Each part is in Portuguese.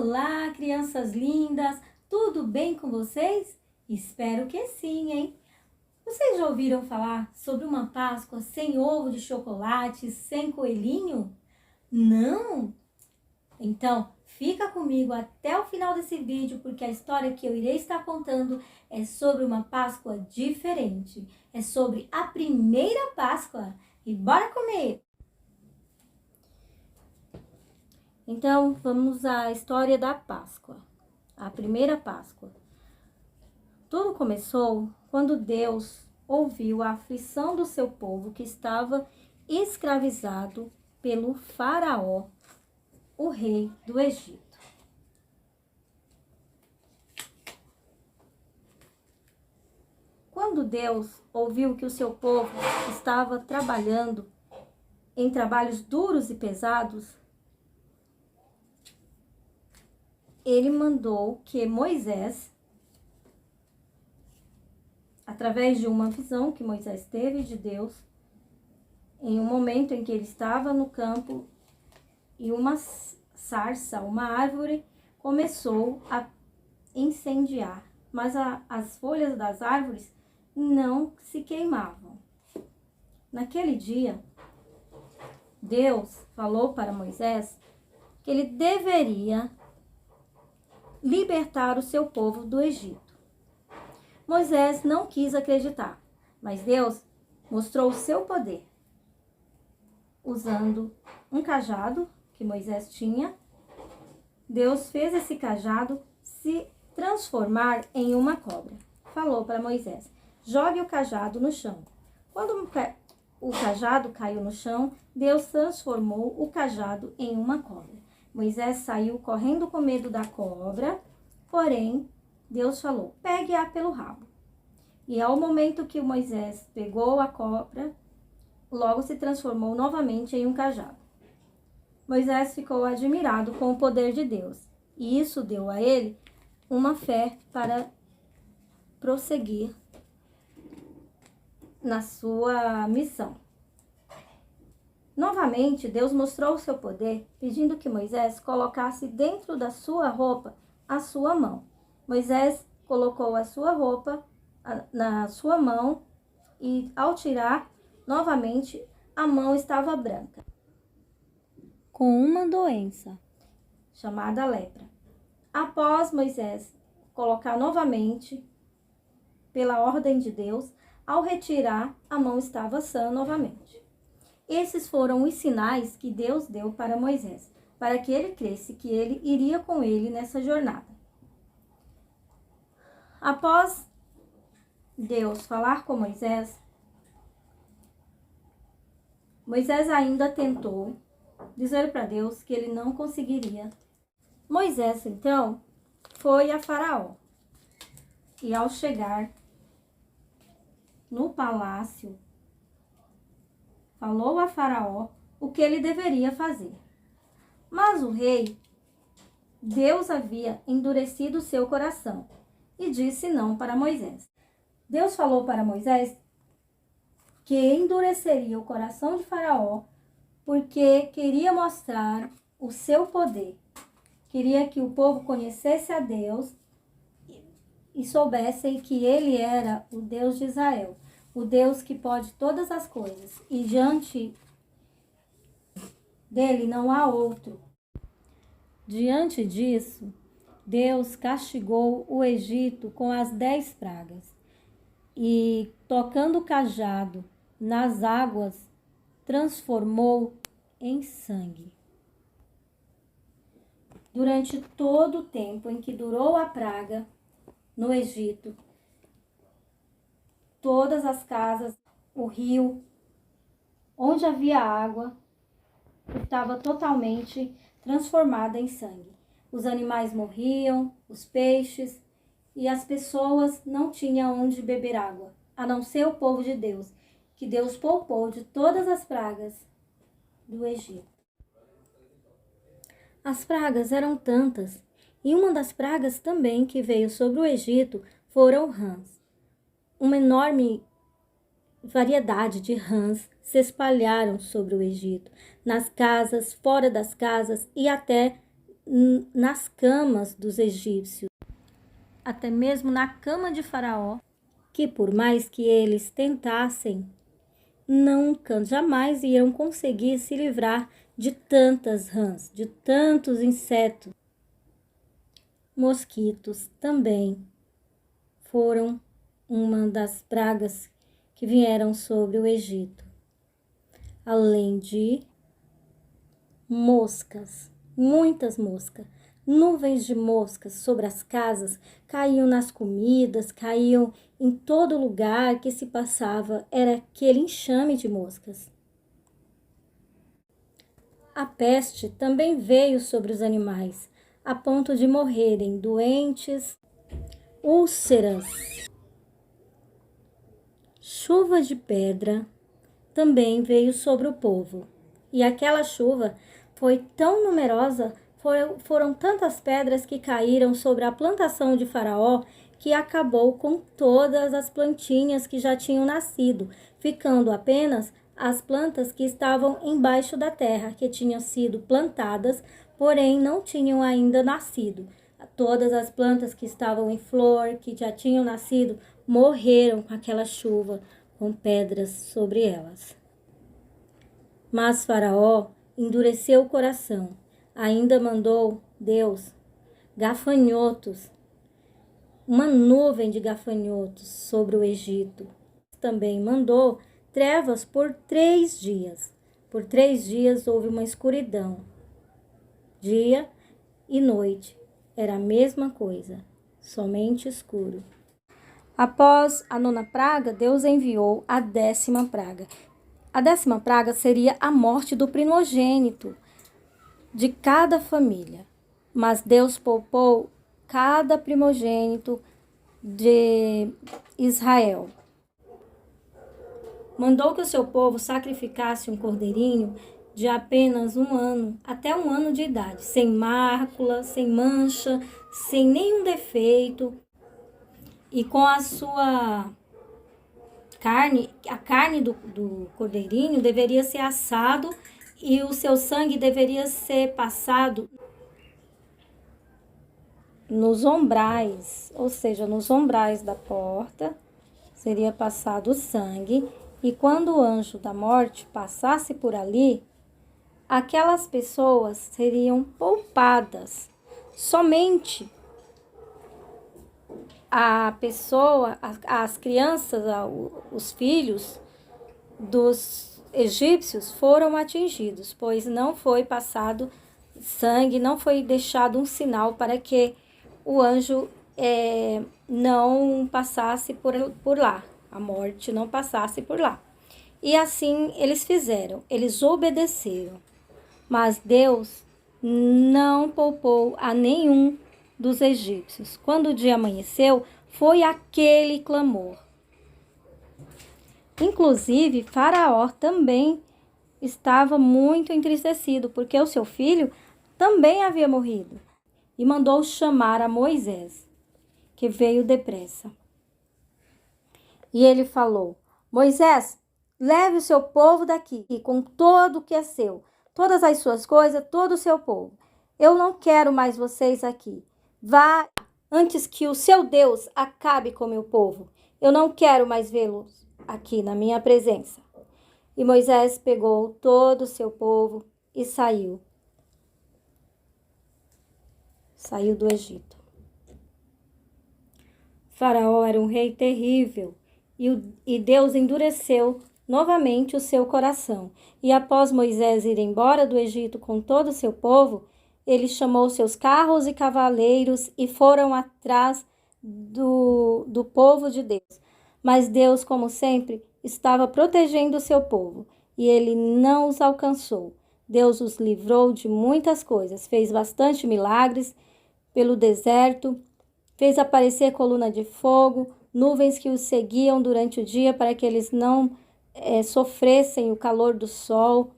Olá, crianças lindas! Tudo bem com vocês? Espero que sim, hein? Vocês já ouviram falar sobre uma Páscoa sem ovo de chocolate, sem coelhinho? Não? Então, fica comigo até o final desse vídeo, porque a história que eu irei estar contando é sobre uma Páscoa diferente. É sobre a primeira Páscoa. E bora comer! Então, vamos à história da Páscoa, a primeira Páscoa. Tudo começou quando Deus ouviu a aflição do seu povo que estava escravizado pelo faraó, o rei do Egito. Quando Deus ouviu que o seu povo estava trabalhando em trabalhos duros e pesados, ele mandou que Moisés, através de uma visão que Moisés teve de Deus, em um momento em que ele estava no campo e uma sarça, uma árvore, começou a incendiar, mas as folhas das árvores não se queimavam. Naquele dia, Deus falou para Moisés que ele deveria libertar o seu povo do Egito. Moisés não quis acreditar, mas Deus mostrou o seu poder. Usando um cajado que Moisés tinha, Deus fez esse cajado se transformar em uma cobra. Falou para Moisés: jogue o cajado no chão. Quando o cajado caiu no chão, Deus transformou o cajado em uma cobra. Moisés saiu correndo com medo da cobra, porém, Deus falou: pegue-a pelo rabo. E ao momento que Moisés pegou a cobra, logo se transformou novamente em um cajado. Moisés ficou admirado com o poder de Deus, e isso deu a ele uma fé para prosseguir na sua missão. Novamente, Deus mostrou o seu poder, pedindo que Moisés colocasse dentro da sua roupa a sua mão. Moisés colocou a sua roupa na sua mão e, ao tirar, novamente, a mão estava branca, com uma doença chamada lepra. Após Moisés colocar novamente, pela ordem de Deus, ao retirar, a mão estava sã novamente. Esses foram os sinais que Deus deu para Moisés, para que ele cresce, que ele iria com ele nessa jornada. Após Deus falar com Moisés, Moisés ainda tentou dizer para Deus que ele não conseguiria. Moisés, então, foi a Faraó. E ao chegar no palácio, falou a Faraó o que ele deveria fazer. Mas o rei, Deus havia endurecido seu coração e disse não para Moisés. Deus falou para Moisés que endureceria o coração de Faraó porque queria mostrar o seu poder. Queria que o povo conhecesse a Deus e soubessem que ele era o Deus de Israel, o Deus que pode todas as coisas, e diante dele não há outro. Diante disso, Deus castigou o Egito com as 10 pragas e, tocando o cajado nas águas, transformou em sangue. Durante todo o tempo em que durou a praga no Egito, todas as casas, o rio, onde havia água, estava totalmente transformada em sangue. Os animais morriam, os peixes, e as pessoas não tinham onde beber água, a não ser o povo de Deus, que Deus poupou de todas as pragas do Egito. As pragas eram tantas, e uma das pragas também que veio sobre o Egito foram rãs. Uma enorme variedade de rãs se espalharam sobre o Egito, nas casas, fora das casas e até nas camas dos egípcios, até mesmo na cama de Faraó, que por mais que eles tentassem, nunca, jamais iriam conseguir se livrar de tantas rãs, de tantos insetos. Mosquitos também foram uma das pragas que vieram sobre o Egito, além de moscas, muitas moscas. Nuvens de moscas sobre as casas, caíam nas comidas, caíam em todo lugar que se passava, era aquele enxame de moscas. A peste também veio sobre os animais, a ponto de morrerem doentes, úlceras. Chuva de pedra também veio sobre o povo, e aquela chuva foi tão numerosa, foram tantas pedras que caíram sobre a plantação de Faraó, que acabou com todas as plantinhas que já tinham nascido, ficando apenas as plantas que estavam embaixo da terra, que tinham sido plantadas, porém não tinham ainda nascido. Todas as plantas que estavam em flor, que já tinham nascido, morreram com aquela chuva, com pedras sobre elas. Mas Faraó endureceu o coração. Ainda mandou Deus gafanhotos, uma nuvem de gafanhotos sobre o Egito. Também mandou trevas por 3 dias. Por 3 dias houve uma escuridão. Dia e noite era a mesma coisa, somente escuro. Após a 9ª praga, Deus enviou a 10ª praga. A 10ª praga seria a morte do primogênito de cada família. Mas Deus poupou cada primogênito de Israel. Mandou que o seu povo sacrificasse um cordeirinho de apenas 1 ano, até 1 ano de idade, sem mácula, sem mancha, sem nenhum defeito. E com a sua carne, a carne do cordeirinho deveria ser assado e o seu sangue deveria ser passado nos ombrais, ou seja, nos ombrais da porta, seria passado o sangue, e quando o anjo da morte passasse por ali, aquelas pessoas seriam poupadas. Somente a pessoa, as crianças, os filhos dos egípcios foram atingidos, pois não foi passado sangue, não foi deixado um sinal para que o anjo não passasse por lá, a morte não passasse por lá. E assim eles fizeram, eles obedeceram. Mas Deus não poupou a nenhum dos egípcios. Quando o dia amanheceu, foi aquele clamor. Inclusive, Faraó também estava muito entristecido, porque o seu filho também havia morrido. E mandou chamar a Moisés, que veio depressa. E ele falou: Moisés, leve o seu povo daqui, com todo o que é seu, todas as suas coisas, todo o seu povo. Eu não quero mais vocês aqui. Vá antes que o seu Deus acabe com o meu povo. Eu não quero mais vê-los aqui na minha presença. E Moisés pegou todo o seu povo e saiu. Saiu do Egito. Faraó era um rei terrível e Deus endureceu novamente o seu coração. E após Moisés ir embora do Egito com todo o seu povo, ele chamou seus carros e cavaleiros e foram atrás do povo de Deus. Mas Deus, como sempre, estava protegendo o seu povo e ele não os alcançou. Deus os livrou de muitas coisas, fez bastante milagres pelo deserto, fez aparecer coluna de fogo, nuvens que os seguiam durante o dia para que eles não sofressem o calor do sol.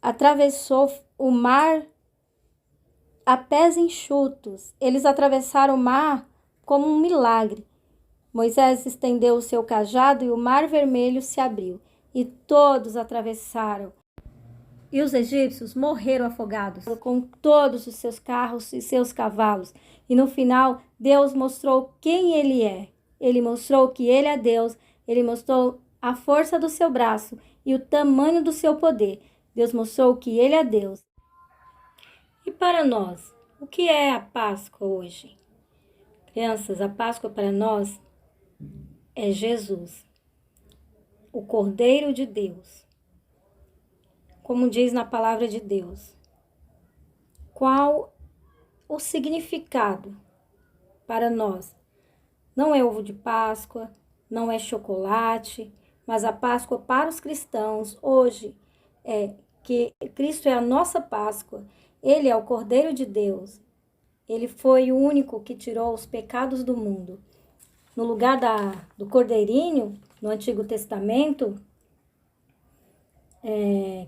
Atravessou o mar a pés enxutos. Eles atravessaram o mar como um milagre. Moisés estendeu o seu cajado e o mar vermelho se abriu, e todos atravessaram. E os egípcios morreram afogados com todos os seus carros e seus cavalos. E no final, Deus mostrou quem ele é. Ele mostrou que ele é Deus. Ele mostrou a força do seu braço e o tamanho do seu poder. Deus mostrou que ele é Deus. E para nós, o que é a Páscoa hoje? Crianças, a Páscoa para nós é Jesus, o Cordeiro de Deus. Como diz na palavra de Deus. Qual o significado para nós? Não é ovo de Páscoa, não é chocolate, mas a Páscoa para os cristãos hoje é que Cristo é a nossa Páscoa. Ele é o Cordeiro de Deus. Ele foi o único que tirou os pecados do mundo. No lugar do cordeirinho, no Antigo Testamento,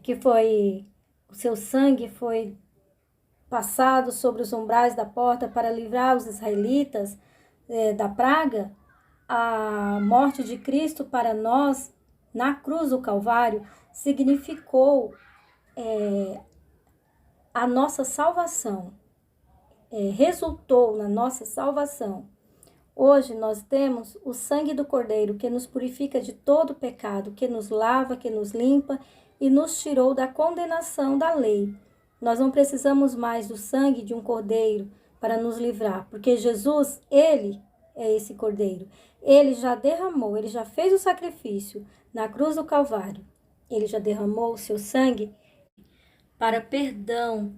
que foi, o seu sangue foi passado sobre os umbrais da porta para livrar os israelitas da praga, a morte de Cristo para nós, na cruz do Calvário, significou a nossa salvação, resultou na nossa salvação. Hoje nós temos o sangue do Cordeiro que nos purifica de todo pecado, que nos lava, que nos limpa e nos tirou da condenação da lei. Nós não precisamos mais do sangue de um cordeiro para nos livrar, porque Jesus, ele é esse cordeiro. Ele já derramou, ele já fez o sacrifício na cruz do Calvário. Ele já derramou o seu sangue para perdão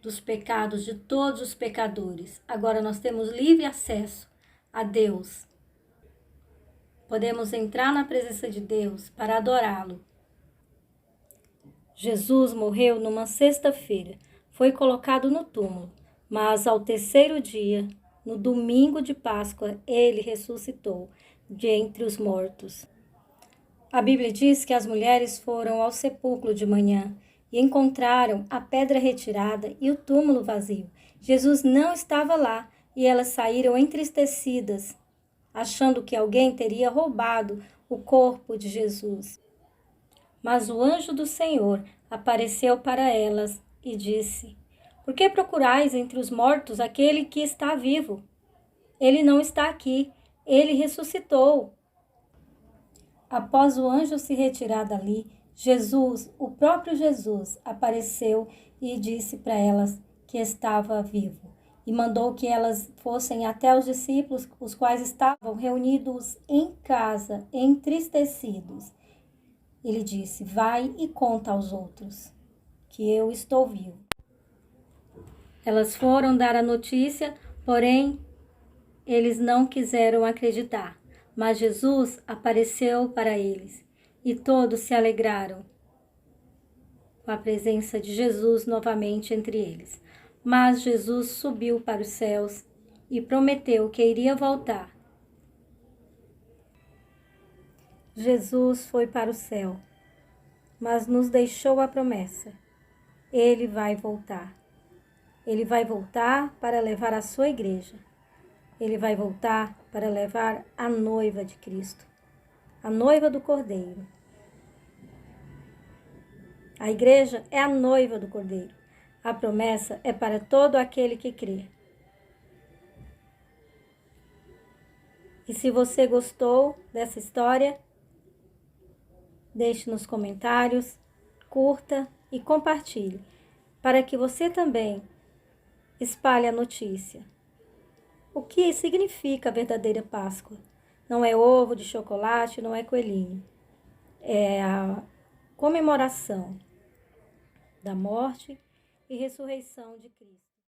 dos pecados de todos os pecadores. Agora nós temos livre acesso a Deus. Podemos entrar na presença de Deus para adorá-lo. Jesus morreu numa sexta-feira, foi colocado no túmulo, mas ao terceiro dia, no domingo de Páscoa, ele ressuscitou de entre os mortos. A Bíblia diz que as mulheres foram ao sepulcro de manhã e encontraram a pedra retirada e o túmulo vazio. Jesus não estava lá e elas saíram entristecidas, achando que alguém teria roubado o corpo de Jesus. Mas o anjo do Senhor apareceu para elas e disse: Por que procurais entre os mortos aquele que está vivo? Ele não está aqui, ele ressuscitou. Após o anjo se retirar dali, Jesus, o próprio Jesus, apareceu e disse para elas que estava vivo. E mandou que elas fossem até os discípulos, os quais estavam reunidos em casa, entristecidos. Ele disse: Vai e conta aos outros que eu estou vivo. Elas foram dar a notícia, porém, eles não quiseram acreditar. Mas Jesus apareceu para eles e todos se alegraram com a presença de Jesus novamente entre eles. Mas Jesus subiu para os céus e prometeu que iria voltar. Jesus foi para o céu, mas nos deixou a promessa. Ele vai voltar. Ele vai voltar para levar a sua igreja. Ele vai voltar para levar a noiva de Cristo, a noiva do Cordeiro. A igreja é a noiva do Cordeiro. A promessa é para todo aquele que crê. E se você gostou dessa história, deixe nos comentários, curta e compartilhe, para que você também espalhe a notícia. O que significa a verdadeira Páscoa? Não é ovo de chocolate, não é coelhinho. É a comemoração da morte e ressurreição de Cristo.